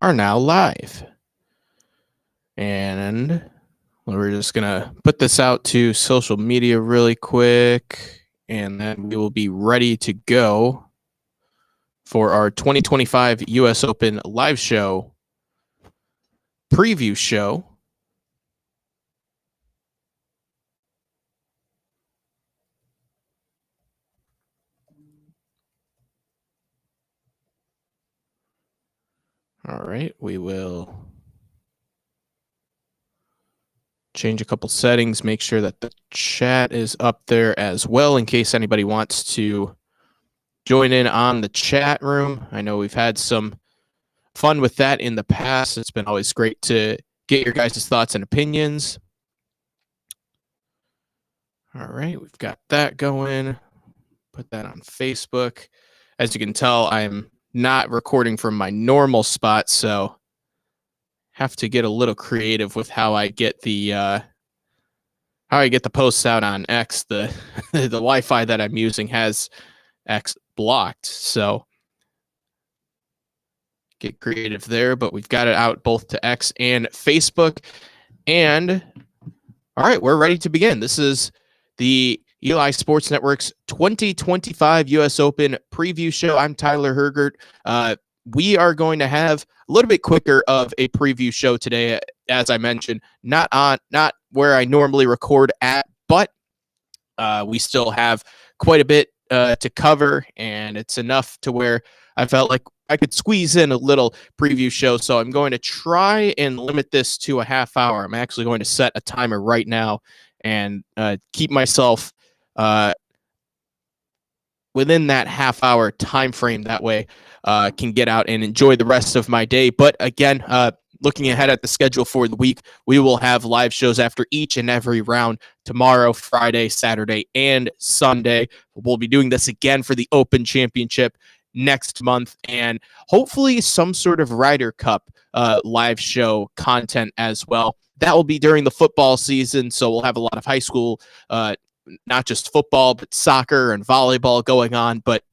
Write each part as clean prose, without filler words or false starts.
are now live. And we're just going to put this out to social media really quick, and then we will be ready to go for our 2025 US Open live show preview show. All right, we will change a couple settings, make sure that the chat is up there as well in case anybody wants to join in on the chat room. I know we've had some fun with that in the past. It's been always great to get your guys' thoughts and opinions. All right, we've got that going. Put that on Facebook. As you can tell, I'm not recording from my normal spot, so have to get a little creative with how I get the posts out on X. The the Wi-Fi that I'm using has X blocked, so get creative there. But we've got it out both to X and Facebook. And all right, we're ready to begin. This is the Eli Sports Network's 2025 US Open preview show. I'm Tyler Hergert. We are going to have a little bit quicker of a preview show today, as I mentioned, not where I normally record at, but we still have quite a bit to cover, and it's enough to where I felt like I could squeeze in a little preview show. So I'm going to try and limit this to a half hour. I'm actually going to set a timer right now and keep myself within that half hour time frame. That way can get out and enjoy the rest of my day. But again, looking ahead at the schedule for the week, we will have live shows after each and every round tomorrow, Friday, Saturday, and Sunday. We'll be doing this again for the Open Championship next month, and hopefully some sort of Ryder Cup live show content as well. That will be during the football season, so we'll have a lot of high school, not just football, but soccer and volleyball going on. But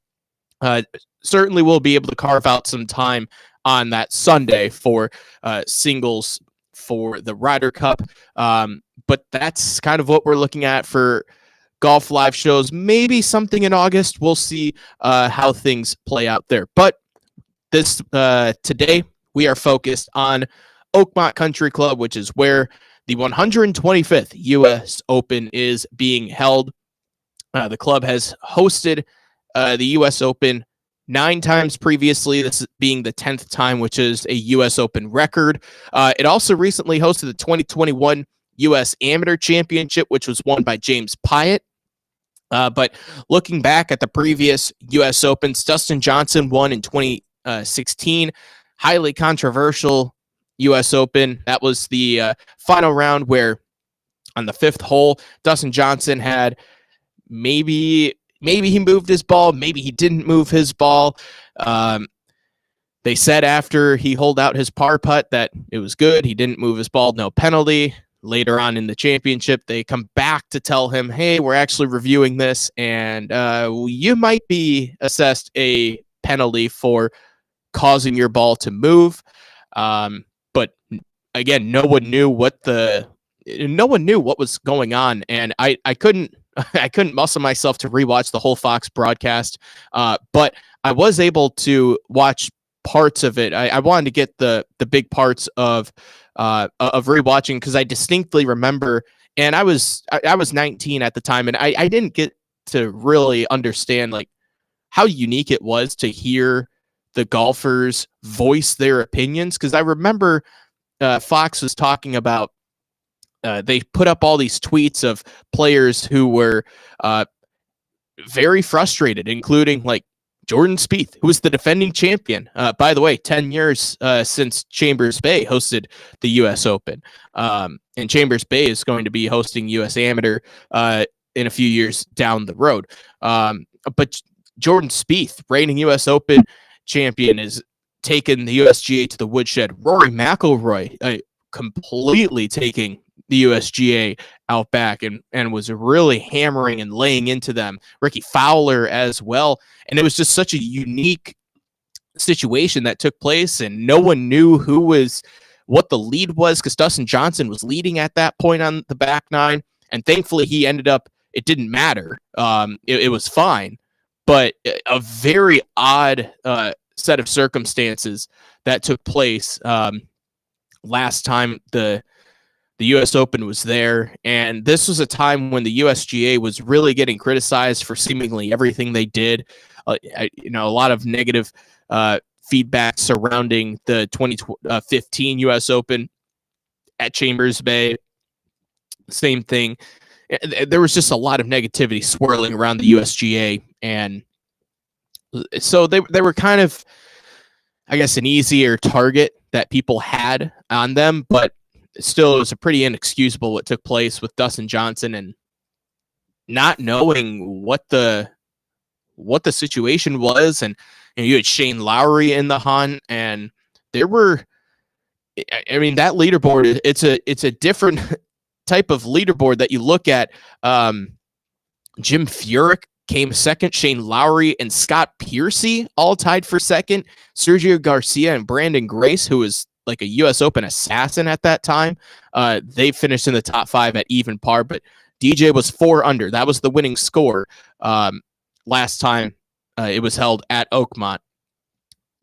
certainly we'll be able to carve out some time on that Sunday for singles for the Ryder Cup. But that's kind of what we're looking at for golf live shows. Maybe something in August. We'll see how things play out there. But this today we are focused on Oakmont Country Club, which is where the 125th U.S. Open is being held. The club has hosted the U.S. Open 9 times previously, this being the 10th time, which is a U.S. Open record. It also recently hosted the 2021 U.S. Amateur Championship, which was won by James Piot. But looking back at the previous U.S. Opens, Dustin Johnson won in 2016. Highly controversial U.S. Open. That was the final round where on the 5th hole, Dustin Johnson had maybe he moved his ball, maybe he didn't move his ball. They said after he holed out his par putt that it was good. He didn't move his ball, no penalty. Later on in the championship, they come back to tell him, hey, we're actually reviewing this, and you might be assessed a penalty for causing your ball to move. But again, no one knew what was going on, and I couldn't muscle myself to rewatch the whole Fox broadcast, but I was able to watch parts of it. I wanted to get the big parts of rewatching, because I distinctly remember, and I was 19 at the time, and I didn't get to really understand like how unique it was to hear the golfers voice their opinions, because I remember Fox was talking about they put up all these tweets of players who were very frustrated, including like Jordan Spieth, who was the defending champion. By the way, 10 years since Chambers Bay hosted the U.S. Open. And Chambers Bay is going to be hosting U.S. Amateur in a few years down the road. But Jordan Spieth, reigning U.S. Open champion, is taking the USGA to the woodshed. Rory McIlroy completely taking the USGA out back and was really hammering and laying into them. Ricky Fowler as well. And it was just such a unique situation that took place, and no one knew what the lead was, because Dustin Johnson was leading at that point on the back nine, and thankfully he ended up. It didn't matter. It was fine, but a very odd set of circumstances that took place last time the U.S. Open was there, and this was a time when the USGA was really getting criticized for seemingly everything they did. A lot of negative feedback surrounding the 2015 U.S. Open at Chambers Bay. Same thing. There was just a lot of negativity swirling around the USGA, and so they were kind of, I guess, an easier target that people had on them, but still, it was a pretty inexcusable what took place with Dustin Johnson, and not knowing what the situation was. And you had Shane Lowry in the hunt, and there were, I mean, that leaderboard, it's a different type of leaderboard that you look at. Jim Furyk came second. Shane Lowry and Scott Piercy all tied for second. Sergio Garcia and Brandon Grace, who was like a U.S. Open assassin at that time, they finished in the top 5 at even par, but DJ was 4 under. That was the winning score last time it was held at Oakmont.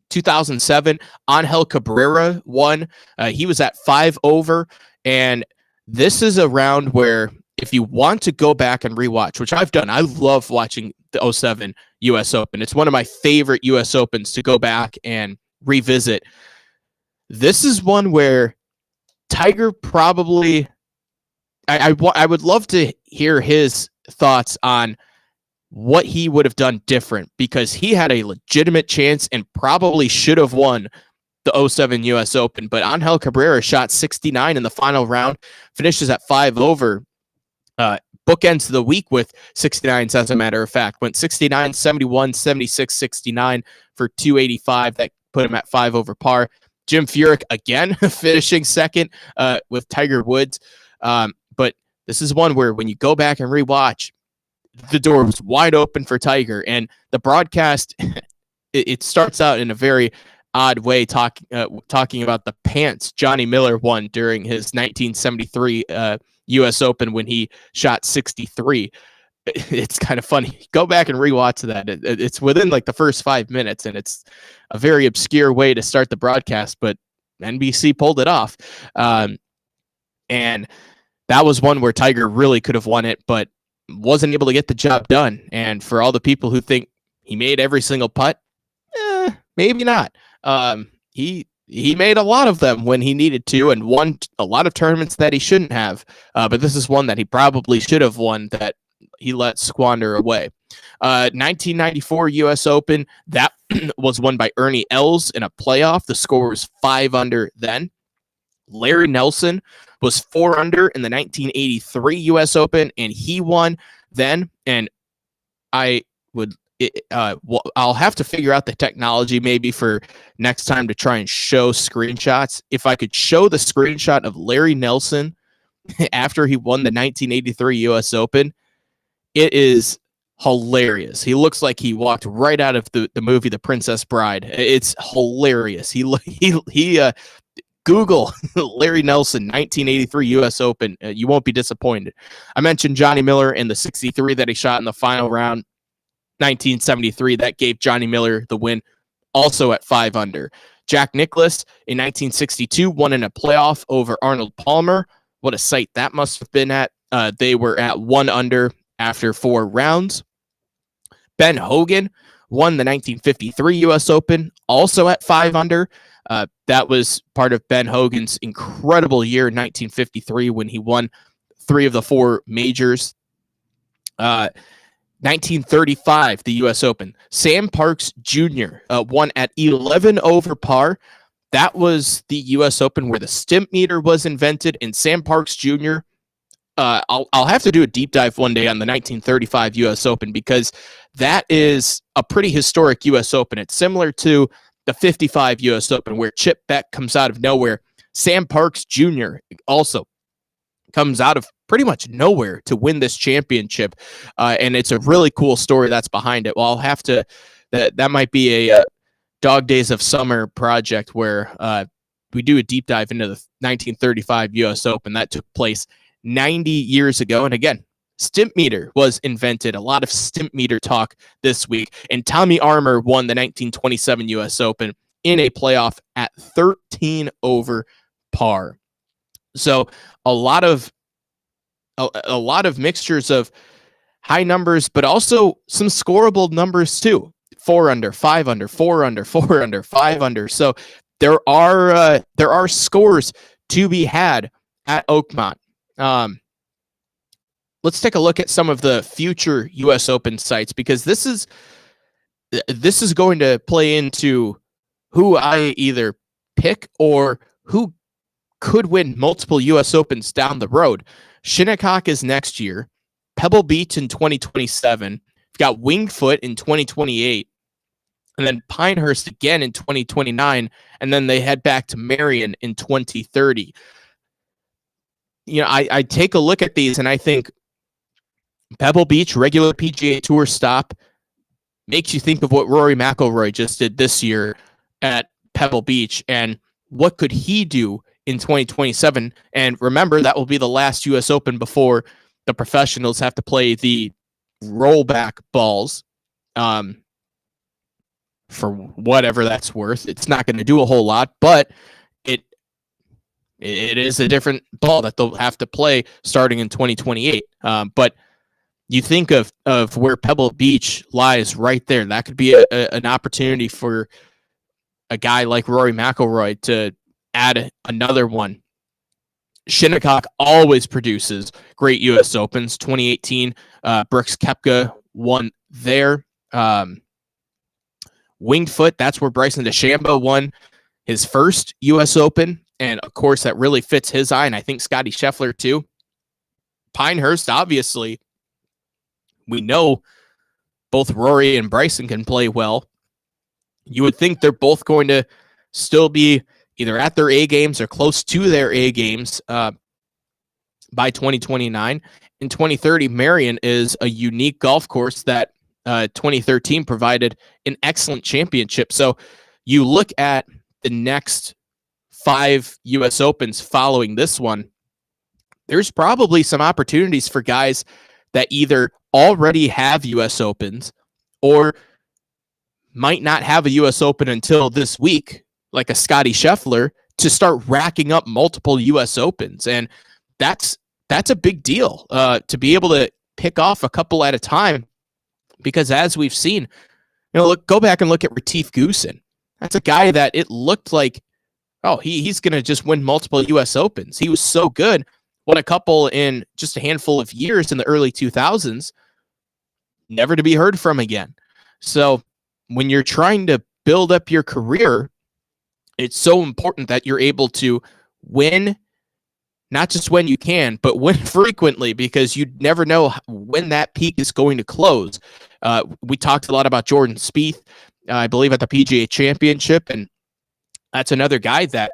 2007, Angel Cabrera won. He was at 5 over, and this is a round where if you want to go back and rewatch, which I've done, I love watching the 07 U.S. Open. It's one of my favorite U.S. Opens to go back and revisit. This is one where Tiger probably, I would love to hear his thoughts on what he would have done different, because he had a legitimate chance and probably should have won the 07 U.S. Open. But Angel Cabrera shot 69 in the final round, finishes at 5 over. Bookends the week with 69s, as a matter of fact. Went 69, 71, 76, 69 for 285. That put him at 5 over par. Jim Furyk again finishing second with Tiger Woods. But this is one where when you go back and rewatch, the door was wide open for Tiger. And the broadcast, it starts out in a very odd way, talking about the pants Johnny Miller won during his 1973 U.S. Open when he shot 63. It's kind of funny. Go back and rewatch that. It's within like the first 5 minutes, and it's a very obscure way to start the broadcast, but NBC pulled it off. And that was one where Tiger really could have won it, but wasn't able to get the job done. And for all the people who think he made every single putt, maybe not. He made a lot of them when he needed to, and won a lot of tournaments that he shouldn't have. But this is one that he probably should have won that he let squander away. 1994 U.S. Open, that was won by Ernie Els in a playoff. The score was 5 under then. Larry Nelson was 4 under in the 1983 U.S. Open, and he won then. And I'll have to figure out the technology maybe for next time to try and show screenshots. If I could show the screenshot of Larry Nelson after he won the 1983 U.S. Open, it is hilarious. He looks like he walked right out of the movie The Princess Bride. It's hilarious. He Google Larry Nelson 1983 U.S. Open. You won't be disappointed. I mentioned Johnny Miller in the 63 that he shot in the final round. 1973, that gave Johnny Miller the win, also at 5 under. Jack Nicklaus in 1962 won in a playoff over Arnold Palmer. What a sight that must have been at. They were at 1 under after 4 rounds. Ben Hogan won the 1953 U.S. Open, also at 5 under. That was part of Ben Hogan's incredible year in 1953 when he won 3 of the 4 majors. 1935, the U.S. Open. Sam Parks Jr. Won at 11 over par. That was the U.S. Open where the stimp meter was invented, and Sam Parks Jr. I'll have to do a deep dive one day on the 1935 U.S. Open, because that is a pretty historic U.S. Open. It's similar to the 55 U.S. Open where Chip Beck comes out of nowhere. Sam Parks Jr. also comes out of pretty much nowhere to win this championship. And it's a really cool story that's behind it. Well, I'll have to, that might be Dog Days of Summer project where we do a deep dive into the 1935 U.S. Open that took place 90 years ago. And again, Stimpmeter was invented. A lot of Stimpmeter talk this week. And Tommy Armour won the 1927 U.S. Open in a playoff at 13 over par. So a lot of mixtures of high numbers, but also some scoreable numbers too. 4 under, 5 under, 4 under, 4 under, 5 under. So there are scores to be had at Oakmont. Let's take a look at some of the future U.S. Open sites, because this is going to play into who I either pick or who could win multiple U.S. Opens down the road. Shinnecock is next year, Pebble Beach in 2027. We've got Winged Foot in 2028, and then Pinehurst again in 2029, and then they head back to Marion in 2030. You know, I take a look at these and I think Pebble Beach, regular PGA Tour stop, makes you think of what Rory McIlroy just did this year at Pebble Beach, and what could he do in 2027? And remember, that will be the last U.S. Open before the professionals have to play the rollback balls, for whatever that's worth. It's not going to do a whole lot, but it is a different ball that they'll have to play starting in 2028. But you think of where Pebble Beach lies right there. That could be an opportunity for a guy like Rory McIlroy to add another one. Shinnecock always produces great U.S. Opens. 2018, Brooks Koepka won there. Winged Foot, that's where Bryson DeChambeau won his first U.S. Open. And, of course, that really fits his eye, and I think Scottie Scheffler too. Pinehurst, obviously, we know both Rory and Bryson can play well. You would think they're both going to still be either at their A games or close to their A games by 2029. In 2030, Marion is a unique golf course that 2013 provided an excellent championship. So you look at the next 5 U.S. Opens following this one, there's probably some opportunities for guys that either already have U.S. Opens or might not have a U.S. Open until this week, like a Scottie Scheffler, to start racking up multiple U.S. Opens. And that's a big deal to be able to pick off a couple at a time, because as we've seen, go back and look at Retief Goosen. That's a guy that it looked like, oh, he's going to just win multiple U.S. Opens. He was so good. Won a couple in just a handful of years in the early 2000s, never to be heard from again. So when you're trying to build up your career, it's so important that you're able to win, not just when you can, but win frequently, because you never know when that peak is going to close. We talked a lot about Jordan Spieth, I believe, at the PGA Championship, and that's another guy that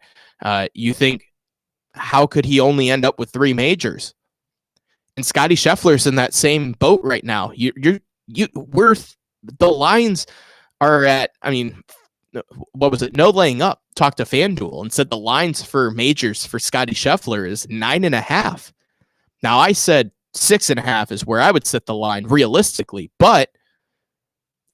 you think, how could he only end up with 3 majors? And Scottie Scheffler's in that same boat right now. The lines are at, I mean, what was it? No Laying Up talked to FanDuel and said the lines for majors for Scottie Scheffler is 9.5. Now I said 6.5 is where I would set the line realistically, but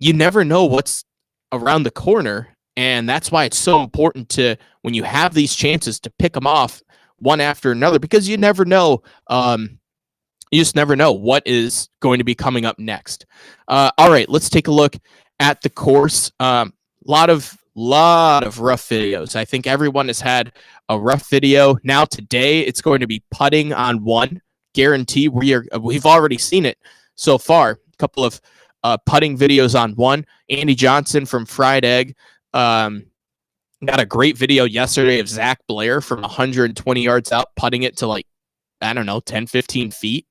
you never know what's around the corner. And that's why it's so important to, when you have these chances, to pick them off one after another, because you never know. You just never know what is going to be coming up next. All right, let's take a look at the course. Lot of rough videos. I think everyone has had a rough video. Now today, it's going to be putting on 1. Guarantee we've already seen it so far. A couple of putting videos on 1. Andy Johnson from Fried Egg got a great video yesterday of Zach Blair from 120 yards out, putting it to, like, I don't know, 10, 15 feet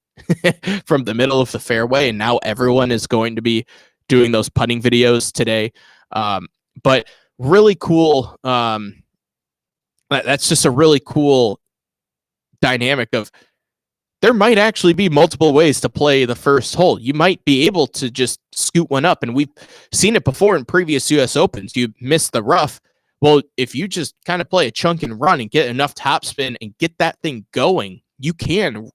from the middle of the fairway. And now everyone is going to be doing those putting videos today. But really cool. That's just a really cool dynamic of there might actually be multiple ways to play the first hole. You might be able to just scoot one up, and we've seen it before in previous US Opens. You miss the rough. Well, if you just kind of play a chunk and run and get enough topspin and get that thing going, you can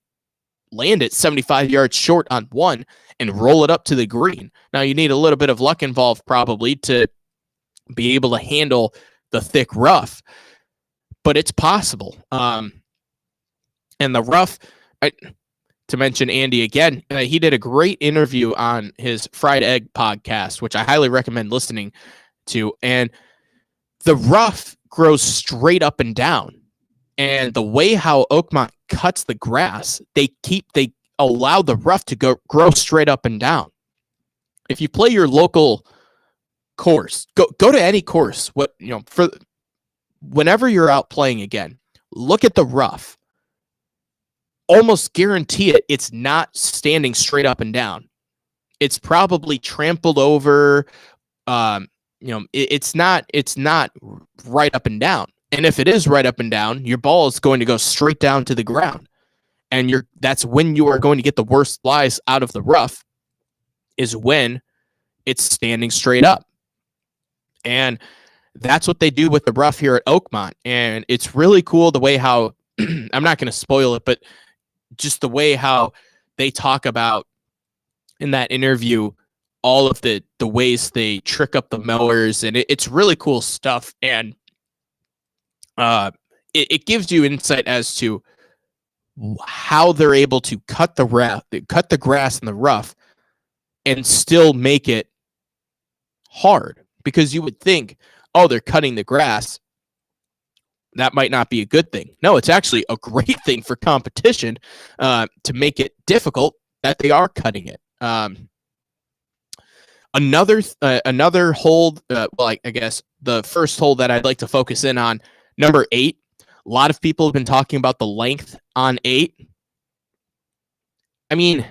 land it 75 yards short on one and roll it up to the green. Now, you need a little bit of luck involved probably to be able to handle the thick rough, but it's possible. And the rough, to mention Andy again, he did a great interview on his Fried Egg podcast, which I highly recommend listening to. And the rough grows straight up and down. And the way how Oakmont cuts the grass, they allow the rough to grow straight up and down. If you play your local course, go to any course. For whenever you're out playing again, look at the rough. Almost guarantee it's not standing straight up and down. It's probably trampled over. It's not right up and down. And if it is right up and down, your ball is going to go straight down to the ground. And that's when you are going to get the worst lies out of the rough, is when it's standing straight up. And that's what they do with the rough here at Oakmont. And it's really cool the way how, I'm not going to spoil it, but just the way how they talk about in that interview, all of the ways they trick up the mowers, and it's really cool stuff. And it gives you insight as to how they're able to cut the grass in the rough and still make it hard. Because you would think, oh, they're cutting the grass, that might not be a good thing. No, it's actually a great thing for competition to make it difficult that they are cutting it. Another hole, I guess the first hole that I'd like to focus in on, number 8. A lot of people have been talking about the length on 8. I mean,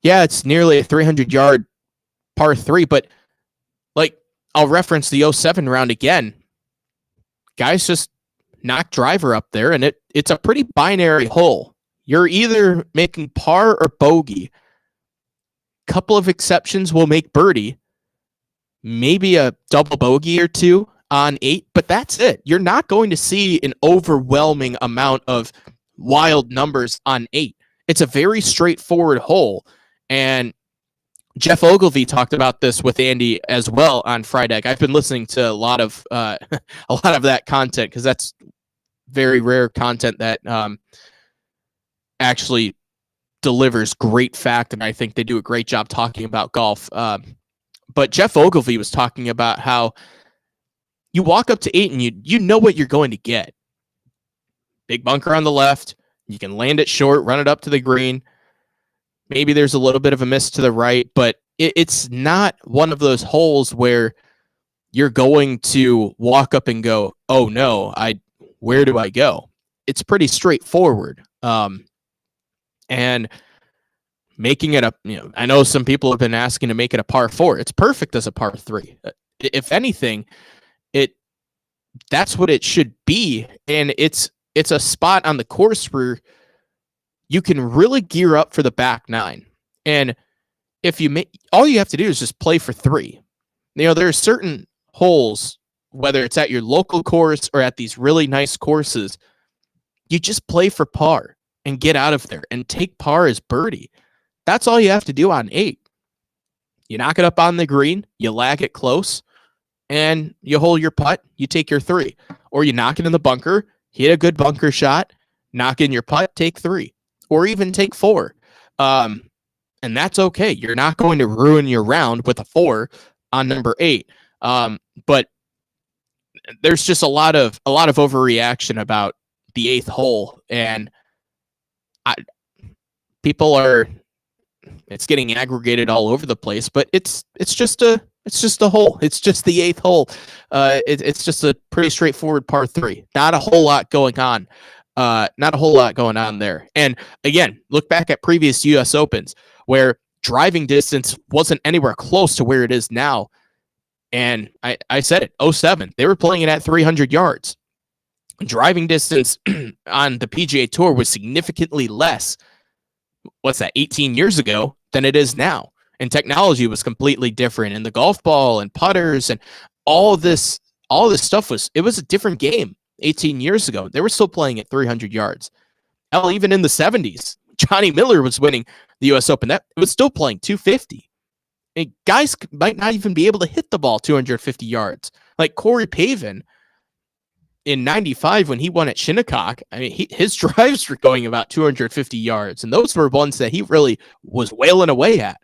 yeah, it's nearly a 300-yard par 3, but I'll reference the 07 round again. Guys just knock driver up there, and it's a pretty binary hole. You're either making par or bogey. Couple of exceptions will make birdie. Maybe a double bogey or two on 8, but that's it. You're not going to see an overwhelming amount of wild numbers on 8. It's a very straightforward hole, and Jeff Ogilvy talked about this with Andy as well on Friday. I've been listening to a lot of that content because that's very rare content that actually delivers great fact, and I think they do a great job talking about golf. But Jeff Ogilvy was talking about how you walk up to 8 and you know what you're going to get. Big bunker on the left. You can land it short, run it up to the green. Maybe there's a little bit of a miss to the right, but it's not one of those holes where you're going to walk up and go, oh no, where do I go? It's pretty straightforward. And making it I know some people have been asking to make it a par 4. It's perfect as a par 3. If anything, that's what it should be. And it's a spot on the course where you can really gear up for the back 9. And if all you have to do is just play for 3. There are certain holes, whether it's at your local course or at these really nice courses, you just play for par and get out of there and take par as birdie. That's all you have to do on 8. You knock it up on the green, you lag it close, and you hole your putt, you take your 3. Or you knock it in the bunker, hit a good bunker shot, knock in your putt, take 3. Or even take 4. And that's okay. You're not going to ruin your round with a 4 on number 8. But there's just a lot of overreaction about the 8th hole, and it's getting aggregated all over the place. But it's just a hole. It's just the 8th hole. It's just a pretty straightforward par 3. Not a whole lot going on. Not a whole lot going on there. And again, look back at previous US Opens where driving distance wasn't anywhere close to where it is now. And I said it, 07, they were playing it at 300 yards. driving distance on the PGA Tour was significantly less, 18 years ago, than it is now. And technology was completely different. And the golf ball and putters and all this stuff was a different game 18 years ago. They were still playing at 300 yards. Hell, even in the 70s, Johnny Miller was winning the U.S. Open. That was still playing 250. And guys might not even be able to hit the ball 250 yards. Like Corey Pavin in 95 when he won at Shinnecock, I mean, his drives were going about 250 yards. And those were ones that he really was wailing away at.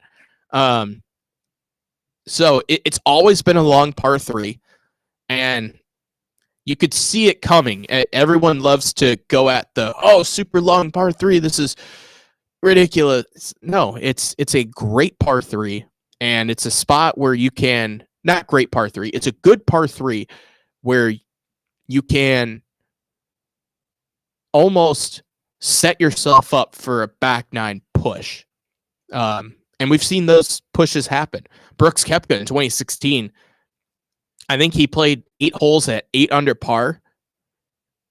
So it's always been a long par 3. And you could see it coming. Everyone loves to go at the, super long par 3. This is ridiculous. No, it's a great par 3. And it's a spot where you can, not great par 3, it's a good par 3 where you can almost set yourself up for a back 9 push. And we've seen those pushes happen. Brooks Koepka in 2016, I think he played 8 holes at 8 under par.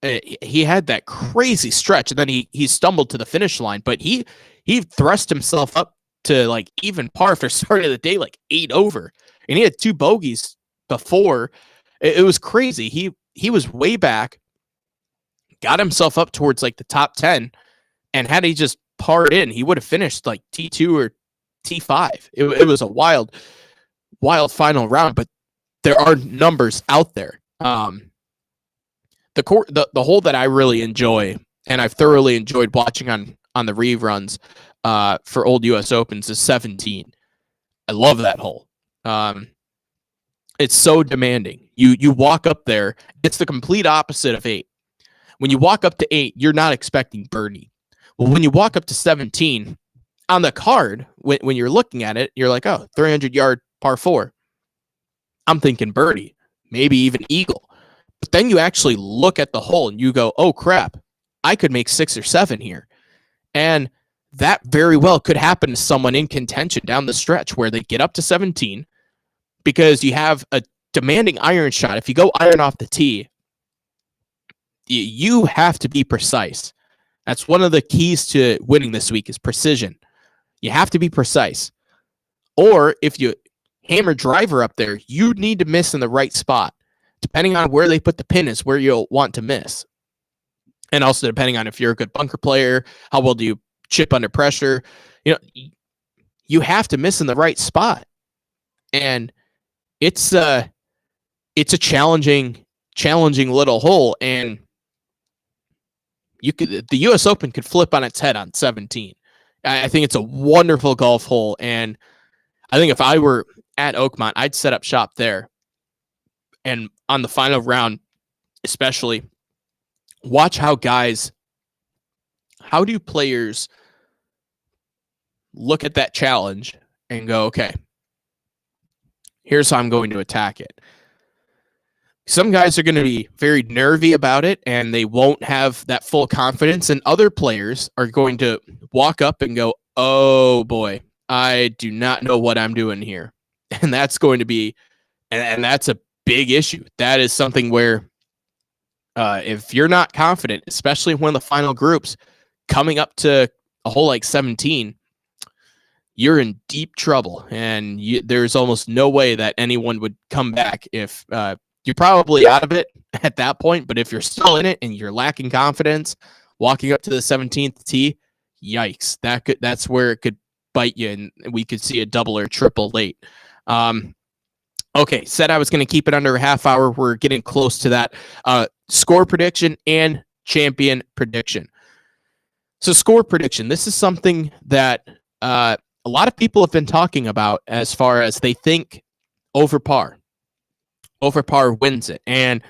He had that crazy stretch, and then he stumbled to the finish line, but he thrust himself up to like even par for start of the day, like 8 over, and he had 2 bogeys before. It was crazy. He was way back, got himself up towards like the top 10, and had he just parred in, he would have finished like T2 or T5. It was a wild final round, but there are numbers out there. The hole that I really enjoy, and I've thoroughly enjoyed watching on the reruns for old U.S. Opens, is 17. I love that hole. It's so demanding. You walk up there, it's the complete opposite of 8. When you walk up to 8, you're not expecting birdie. Well, when you walk up to 17, on the card, when you're looking at it, you're like, 300-yard par 4. I'm thinking birdie, maybe even eagle. But then you actually look at the hole and you go, oh, crap, I could make 6 or 7 here. And that very well could happen to someone in contention down the stretch where they get up to 17 because you have a demanding iron shot. If you go iron off the tee, you have to be precise. That's one of the keys to winning this week is precision. You have to be precise. Or if you hammer driver up there, you need to miss in the right spot. Depending on where they put the pin is where you'll want to miss. And also depending on if you're a good bunker player, how well do you chip under pressure? You have to miss in the right spot. And it's a challenging little hole, and the US Open could flip on its head on 17. I think it's a wonderful golf hole, and I think if I were at Oakmont, I'd set up shop there. And on the final round, especially, watch how do players look at that challenge and go, okay, here's how I'm going to attack it. Some guys are going to be very nervy about it, and they won't have that full confidence. And other players are going to walk up and go, oh boy, I do not know what I'm doing here. And that's going to be, and that's a big issue. That is something where if you're not confident, especially when the final groups coming up to a hole like 17, you're in deep trouble. And there's almost no way that anyone would come back if you're probably out of it at that point. But if you're still in it and you're lacking confidence, walking up to the 17th tee, yikes, that's where it could bite you, and we could see a double or triple late. Okay, said I was going to keep it under a half hour. We're getting close to that. Score prediction and champion prediction. So score prediction, this is something that a lot of people have been talking about as far as they think over par. Over par wins it. And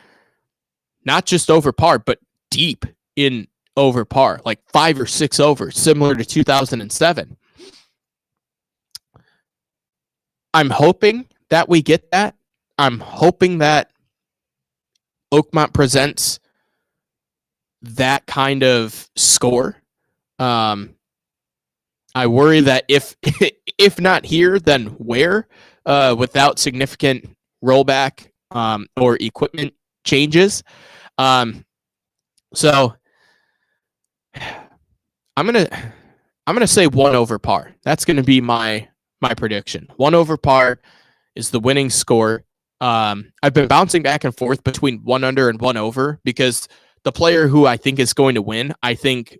not just over par, but deep in over par, like 5 or 6 over, similar to 2007. I'm hoping that we get that. I'm hoping that Oakmont presents that kind of score. I worry that if not here, then where? Without significant rollback or equipment changes. So I'm gonna say 1 over par. That's gonna be my prediction. 1 over par is the winning score. I've been bouncing back and forth between 1 under and 1 over because the player who I think is going to win, I think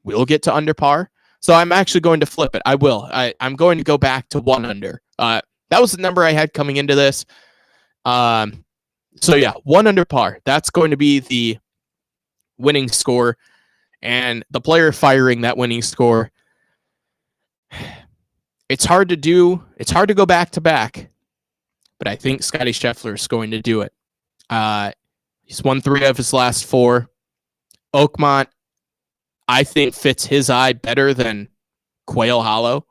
will get to under par. So I'm actually going to flip it. I will. I'm going to go back to 1 under. That was the number I had coming into this. So yeah, 1 under par. That's going to be the winning score. And the player firing that winning score, it's hard to do. It's hard to go back to back. But I think Scotty Scheffler is going to do it. He's won 3 of his last 4. Oakmont, I think, fits his eye better than Quail Hollow,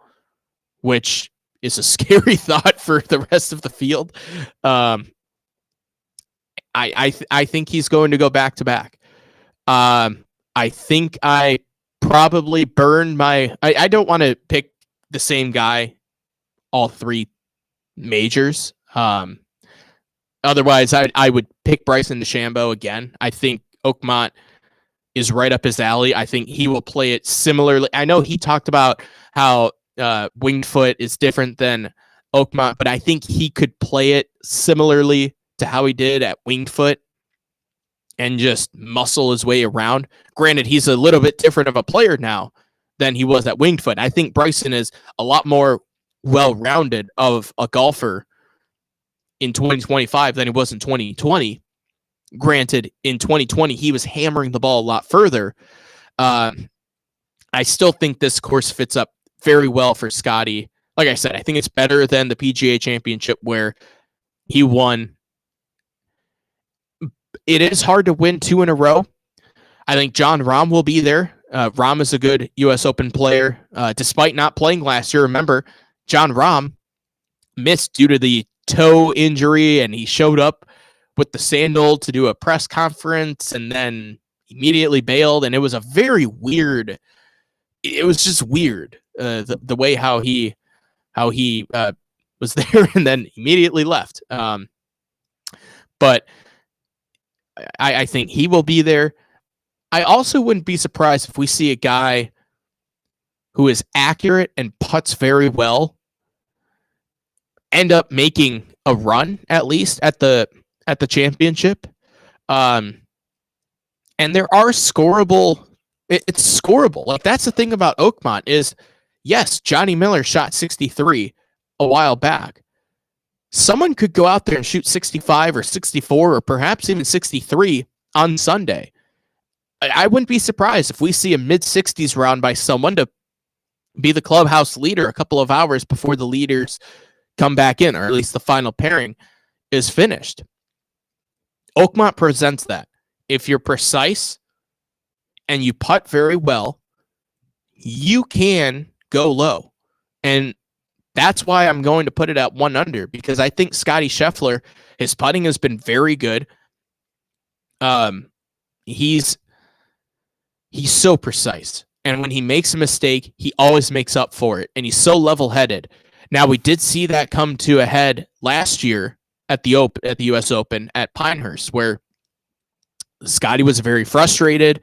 which is a scary thought for the rest of the field. I think he's going to go back to back. I think I probably burned my. I don't want to pick the same guy all 3 majors. Otherwise, I would pick Bryson DeChambeau again. I think Oakmont is right up his alley. I think he will play it similarly. I know he talked about how Winged Foot is different than Oakmont, but I think he could play it similarly to how he did at Winged Foot and just muscle his way around. Granted, he's a little bit different of a player now than he was at Winged Foot. I think Bryson is a lot more well-rounded of a golfer in 2025 than he was in 2020. Granted, in 2020, he was hammering the ball a lot further. I still think this course fits up very well for Scotty. Like I said, I think it's better than the PGA Championship where he won. It is hard to win 2 in a row. I think Jon Rahm will be there. Rahm is a good U.S. Open player. Despite not playing last year, remember, Jon Rahm missed due to the toe injury, and he showed up with the sandal to do a press conference and then immediately bailed. And it was a very weird. It was just weird the way how he was there and then immediately left. But I think he will be there. I also wouldn't be surprised if we see a guy who is accurate and putts very well end up making a run at least at the championship. And there are scoreable. It's scoreable. Like, that's the thing about Oakmont is, yes, Johnny Miller shot 63 a while back. Someone could go out there and shoot 65 or 64 or perhaps even 63 on Sunday. I wouldn't be surprised if we see a mid-60s round by someone to be the clubhouse leader a couple of hours before the leaders come back in, or at least the final pairing is finished. Oakmont presents that. If you're precise and you putt very well, you can go low. And that's why I'm going to put it at 1 under, because I think Scotty Scheffler, his putting has been very good. He's so precise. And when he makes a mistake, he always makes up for it. And he's so level-headed. Now, we did see that come to a head last year at the U.S. Open at Pinehurst, where Scotty was very frustrated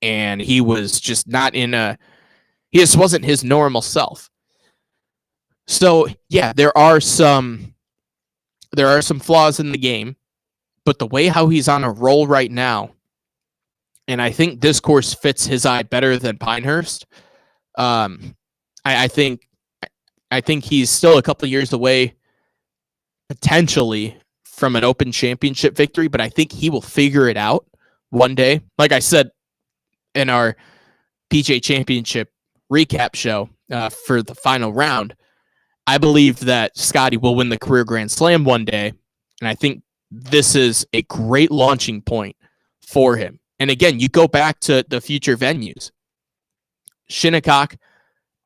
and he was just he just wasn't his normal self. So yeah, there are some flaws in the game, but the way how he's on a roll right now, and I think this course fits his eye better than Pinehurst. I think he's still a couple of years away, potentially, from an Open Championship victory, but I think he will figure it out one day. Like I said in our PGA Championship recap show for the final round, I believe that Scotty will win the career Grand Slam one day, and I think this is a great launching point for him. And again, you go back to the future venues. Shinnecock,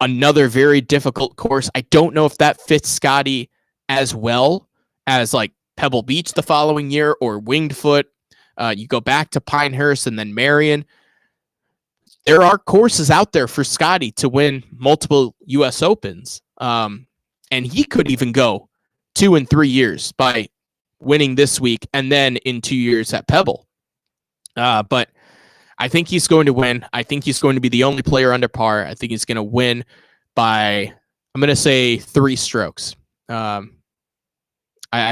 another very difficult course. I don't know if that fits Scotty as well as like Pebble Beach the following year or Winged Foot. You go back to Pinehurst and then Marion. There are courses out there for Scotty to win multiple U.S. Opens. And he could even go 2 and 3 years by winning this week and then in 2 years at Pebble. But I think he's going to win. I think he's going to be the only player under par. I think he's going to win by, I'm going to say 3 strokes. I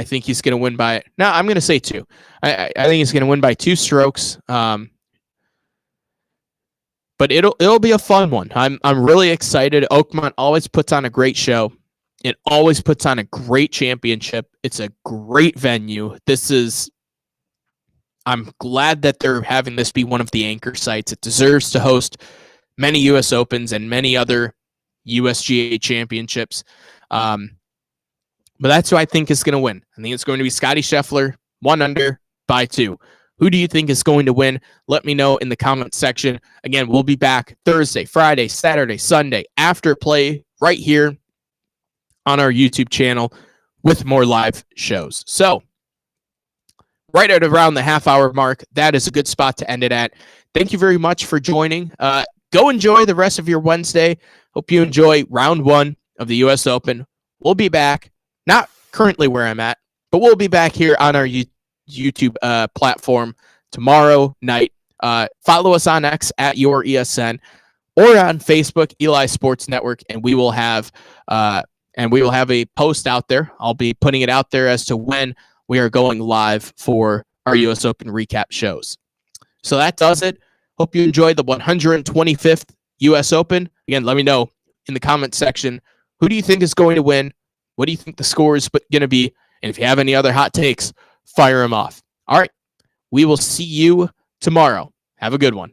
think he's going to win by, no, I'm going to say 2. I think he's going to win by 2 strokes. But it'll be a fun one. I'm really excited. Oakmont always puts on a great show. It always puts on a great championship. It's a great venue. I'm glad that they're having this be one of the anchor sites. It deserves to host many U.S. Opens and many other USGA championships. But that's who I think is going to win. I think it's going to be Scottie Scheffler, 1 under by 2. Who do you think is going to win? Let me know in the comment section. Again, we'll be back Thursday, Friday, Saturday, Sunday after play right here on our YouTube channel with more live shows. So right at around the half-hour mark, that is a good spot to end it at. Thank you very much for joining. Go enjoy the rest of your Wednesday. Hope you enjoy round 1 of the U.S. Open. We'll be back, not currently where I'm at, but we'll be back here on our YouTube platform tomorrow night. Follow us on X at YourESN or on Facebook, Eli Sports Network, and we will have a post out there. I'll be putting it out there as to when we are going live for our U.S. Open recap shows. So that does it. Hope you enjoyed the 125th U.S. Open. Again, let me know in the comment section, who do you think is going to win? What do you think the score is going to be? And if you have any other hot takes, fire them off. All right. We will see you tomorrow. Have a good one.